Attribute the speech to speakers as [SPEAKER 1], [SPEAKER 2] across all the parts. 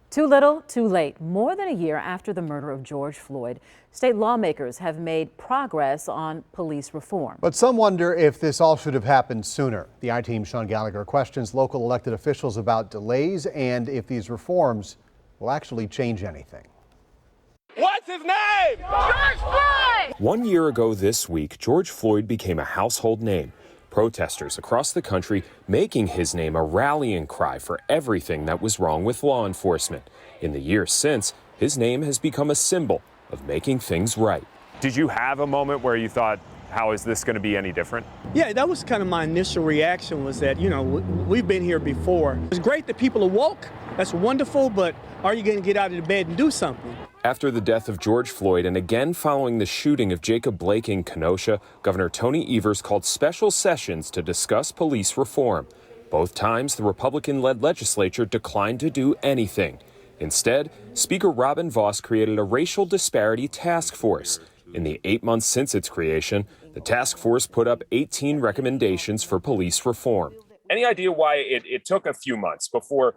[SPEAKER 1] Too little, too late. More than a year after the murder of George Floyd, state lawmakers have made progress on police reform.
[SPEAKER 2] But some wonder if this all should have happened sooner. The I-Team's Sean Gallagher questions local elected officials about delays and if these reforms will actually change anything.
[SPEAKER 3] What's his name?
[SPEAKER 4] George Floyd!
[SPEAKER 5] 1 year ago this week, George Floyd became a household name. Protesters across the country making his name a rallying cry for everything that was wrong with law enforcement. In the years since, his name has become a symbol of making things right.
[SPEAKER 3] Did you have a moment where you thought, how is this going to be any different?
[SPEAKER 6] Yeah, that was kind of my initial reaction, was that, we've been here before. It's great that people are woke. That's wonderful, but are you going to get out of the bed and do something?
[SPEAKER 5] After the death of George Floyd and again following the shooting of Jacob Blake in Kenosha, Governor Tony Evers called special sessions to discuss police reform. Both times, the Republican-led legislature declined to do anything. Instead, Speaker Robin Vos created a Racial Disparity Task Force. In the 8 months since its creation, the task force put up 18 recommendations for police reform.
[SPEAKER 3] Any idea why it took a few months before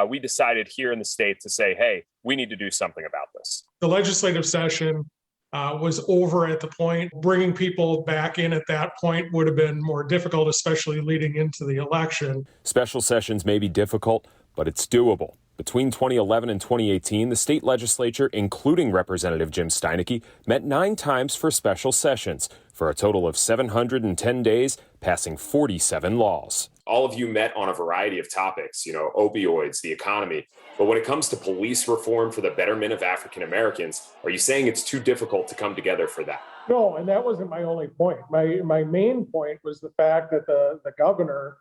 [SPEAKER 3] we decided here in the state to say, hey, we need to do something about this?
[SPEAKER 7] The legislative session was over at the point. Bringing people back in at that point would have been more difficult, especially leading into the election.
[SPEAKER 5] Special sessions may be difficult, but it's doable. Between 2011 and 2018, the state legislature, including Representative Jim Steineke, met 9 times for special sessions, for a total of 710 days, passing 47 laws.
[SPEAKER 8] All of you met on a variety of topics, opioids, the economy. But when it comes to police reform for the betterment of African Americans, are you saying it's too difficult to come together for that?
[SPEAKER 7] No, and that wasn't my only point. My main point was the fact that the governor,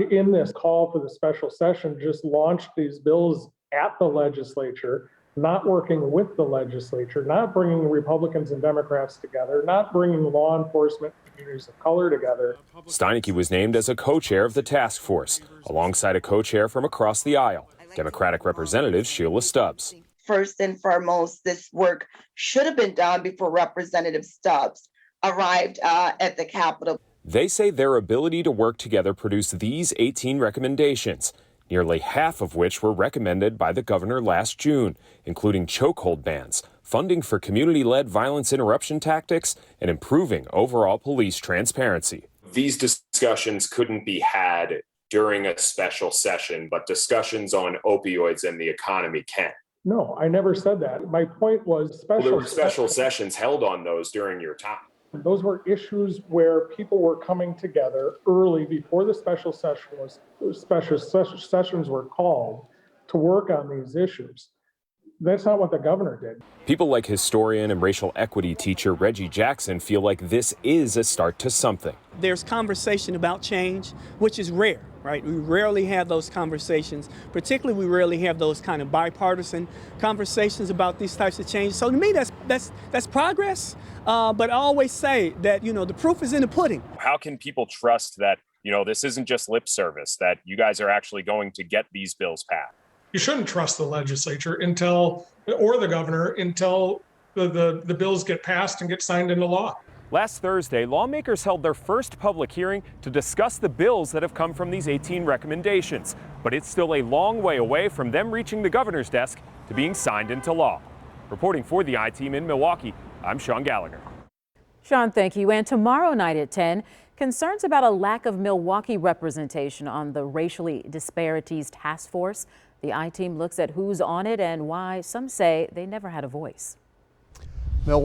[SPEAKER 7] in this call for the special session, just launched these bills at the legislature, not working with the legislature, not bringing Republicans and Democrats together, not bringing law enforcement and communities of color together.
[SPEAKER 5] Steineke was named as a co-chair of the task force, alongside a co-chair from across the aisle, Democratic Representative Sheila Stubbs.
[SPEAKER 4] First and foremost, this work should have been done before Representative Stubbs arrived at the Capitol.
[SPEAKER 5] They say their ability to work together produced these 18 recommendations, nearly half of which were recommended by the governor last June, including chokehold bans, funding for community-led violence interruption tactics, and improving overall police transparency.
[SPEAKER 8] These discussions couldn't be had during a special session, but discussions on opioids and the economy can.
[SPEAKER 7] No, I never said that. My point was
[SPEAKER 8] there were special sessions held on those during your time.
[SPEAKER 7] Those were issues where people were coming together early before the special sessions were called to work on these issues. That's not what the governor did.
[SPEAKER 5] People like historian and racial equity teacher Reggie Jackson feel like this is a start to something.
[SPEAKER 6] There's conversation about change, which is rare, right? We rarely have those conversations. Particularly, we rarely have those kind of bipartisan conversations about these types of changes. So to me, that's progress. But I always say that, the proof is in the pudding.
[SPEAKER 3] How can people trust that, this isn't just lip service, that you guys are actually going to get these bills passed?
[SPEAKER 7] You shouldn't trust the legislature or the governor until the bills get passed and get signed into law.
[SPEAKER 3] Last Thursday, lawmakers held their first public hearing to discuss the bills that have come from these 18 recommendations. But it's still a long way away from them reaching the governor's desk to being signed into law. Reporting for the I-Team in Milwaukee, I'm Sean Gallagher.
[SPEAKER 1] Sean, thank you. And tomorrow night at 10, concerns about a lack of Milwaukee representation on the Racial Disparities Task Force. The I-Team looks at who's on it and why some say they never had a voice.
[SPEAKER 2] Milwaukee